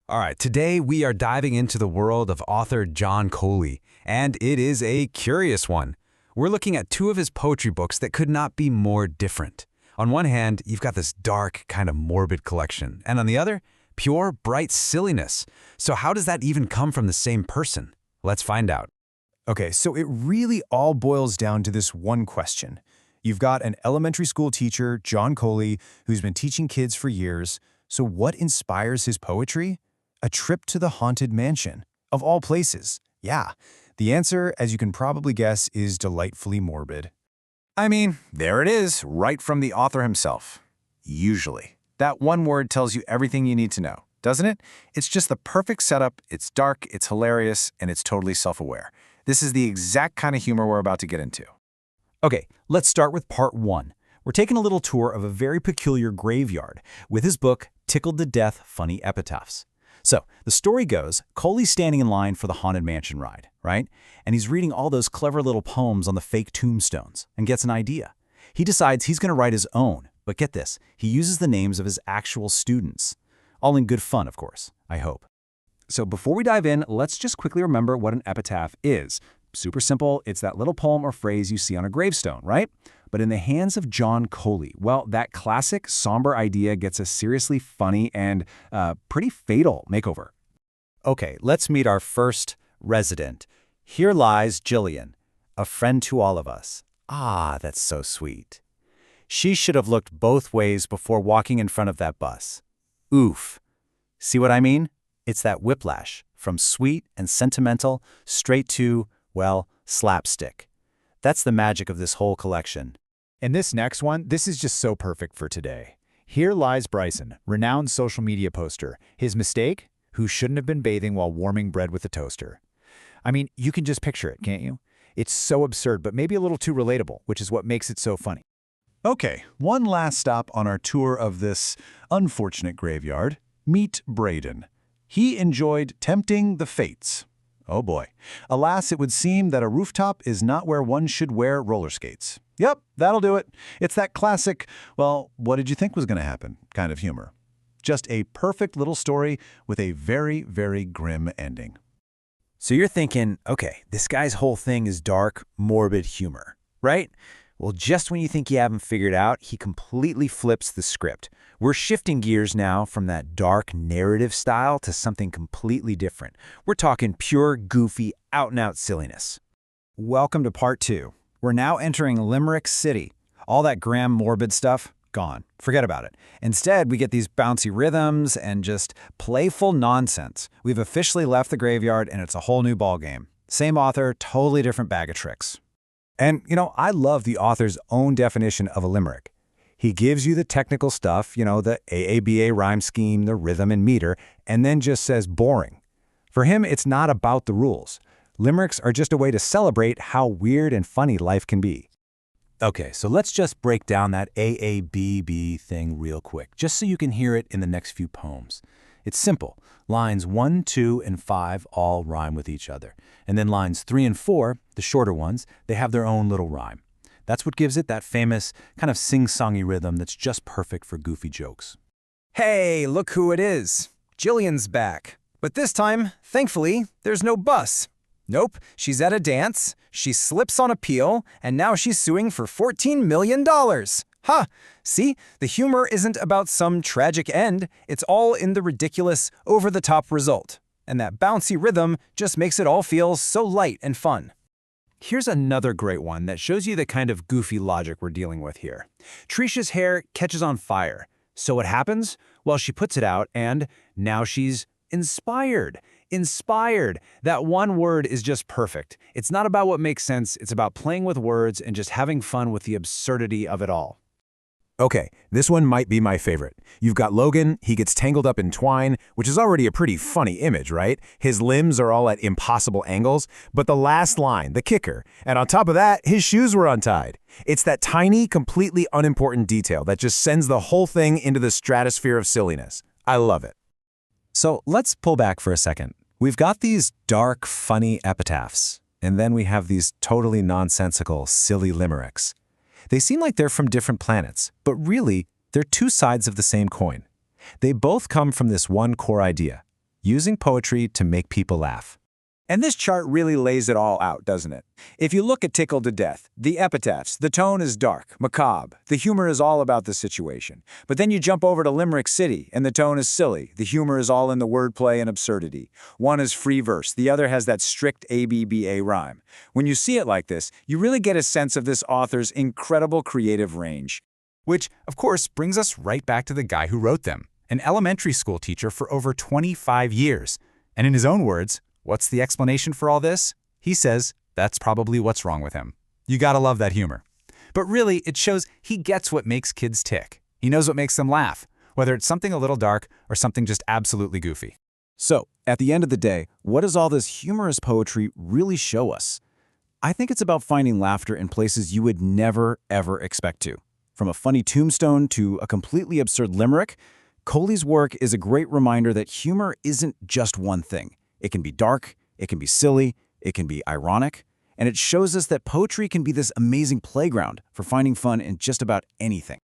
All right, today we are diving into the world of author John Coley, and it is a curious one. We're looking at two of his poetry books that could not be more different. On one hand, you've got this dark, kind of morbid collection, and on the other, pure, bright silliness. So how does that even come from the same person? Let's find out. Okay, so it really all boils down to this one question. You've got an elementary school teacher, John Coley, who's been teaching kids for years. So what inspires his poetry? A trip to the Haunted Mansion, of all places. Yeah, the answer, as you can probably guess, is delightfully morbid. I mean, there it is, right from the author himself. Usually. That one word tells you everything you need to know, doesn't it? It's just the perfect setup, it's dark, it's hilarious, and it's totally self-aware. This is the exact kind of humor we're about to get into. Okay, let's start with part one. We're taking a little tour of a very peculiar graveyard with his book, Tickled to Death Funny Epitaphs. So, the story goes, Coley's standing in line for the Haunted Mansion ride, right? And he's reading all those clever little poems on the fake tombstones and gets an idea. He decides he's going to write his own, but get this, he uses the names of his actual students. All in good fun, of course, I hope. So before we dive in, let's just quickly remember what an epitaph is. Super simple, it's that little poem or phrase you see on a gravestone, right? But in the hands of John Coley, well, that classic, somber idea gets a seriously funny and pretty fatal makeover. Okay, let's meet our first resident. Here lies Jillian, a friend to all of us. Ah, that's so sweet. She should have looked both ways before walking in front of that bus. Oof. See what I mean? It's that whiplash, from sweet and sentimental straight to, well, slapstick. That's the magic of this whole collection. And this next one, this is just so perfect for today. Here lies Bryson, renowned social media poster. His mistake? Who shouldn't have been bathing while warming bread with a toaster. I mean, you can just picture it, can't you? It's so absurd, but maybe a little too relatable, which is what makes it so funny. Okay, one last stop on our tour of this unfortunate graveyard. Meet Braden. He enjoyed tempting the fates. Oh boy. Alas, it would seem that a rooftop is not where one should wear roller skates. Yep, that'll do it. It's that classic, well, what did you think was going to happen kind of humor. Just a perfect little story with a very, very grim ending. So you're thinking, okay, this guy's whole thing is dark, morbid humor, right? Well, just when you think you have him figured out, he completely flips the script. We're shifting gears now from that dark narrative style to something completely different. We're talking pure, goofy, out-and-out silliness. Welcome to part two. We're now entering Limerick City. All that grim, morbid stuff, gone. Forget about it. Instead, we get these bouncy rhythms and just playful nonsense. We've officially left the graveyard and it's a whole new ballgame. Same author, totally different bag of tricks. And, I love the author's own definition of a limerick. He gives you the technical stuff, the AABA rhyme scheme, the rhythm and meter, and then just says boring. For him, it's not about the rules. Limericks are just a way to celebrate how weird and funny life can be. Okay, so let's just break down that AABB thing real quick, just so you can hear it in the next few poems. It's simple. Lines 1, 2, and 5 all rhyme with each other. And then lines 3 and 4, the shorter ones, they have their own little rhyme. That's what gives it that famous kind of sing-songy rhythm that's just perfect for goofy jokes. Hey, look who it is. Jillian's back. But this time, thankfully, there's no bus. Nope, she's at a dance, she slips on a peel, and now she's suing for $14 million. Ha! See, the humor isn't about some tragic end, it's all in the ridiculous, over-the-top result. And that bouncy rhythm just makes it all feel so light and fun. Here's another great one that shows you the kind of goofy logic we're dealing with here. Tricia's hair catches on fire. So what happens? Well, she puts it out, and now she's inspired. Inspired. That one word is just perfect. It's not about what makes sense, it's about playing with words and just having fun with the absurdity of it all. Okay, this one might be my favorite. You've got Logan, he gets tangled up in twine, which is already a pretty funny image, right? His limbs are all at impossible angles, but the last line, the kicker, and on top of that, his shoes were untied. It's that tiny, completely unimportant detail that just sends the whole thing into the stratosphere of silliness. I love it. So let's pull back for a second. We've got these dark, funny epitaphs, and then we have these totally nonsensical, silly limericks. They seem like they're from different planets, but really, they're two sides of the same coin. They both come from this one core idea. using poetry to make people laugh. And this chart really lays it all out, doesn't it? If you look at Tickled to Death, the epitaphs, the tone is dark, macabre. The humor is all about the situation. But then you jump over to Limerick City, and the tone is silly. The humor is all in the wordplay and absurdity. One is free verse, the other has that strict ABBA rhyme. When you see it like this, you really get a sense of this author's incredible creative range. Which, of course, brings us right back to the guy who wrote them, an elementary school teacher for over 25 years. And in his own words, what's the explanation for all this? He says that's probably what's wrong with him. You gotta love that humor. But really, it shows he gets what makes kids tick. He knows what makes them laugh, whether it's something a little dark or something just absolutely goofy. So, at the end of the day, what does all this humorous poetry really show us? I think it's about finding laughter in places you would never, ever expect to. From a funny tombstone to a completely absurd limerick, Coley's work is a great reminder that humor isn't just one thing. It can be dark, it can be silly, it can be ironic, and it shows us that poetry can be this amazing playground for finding fun in just about anything.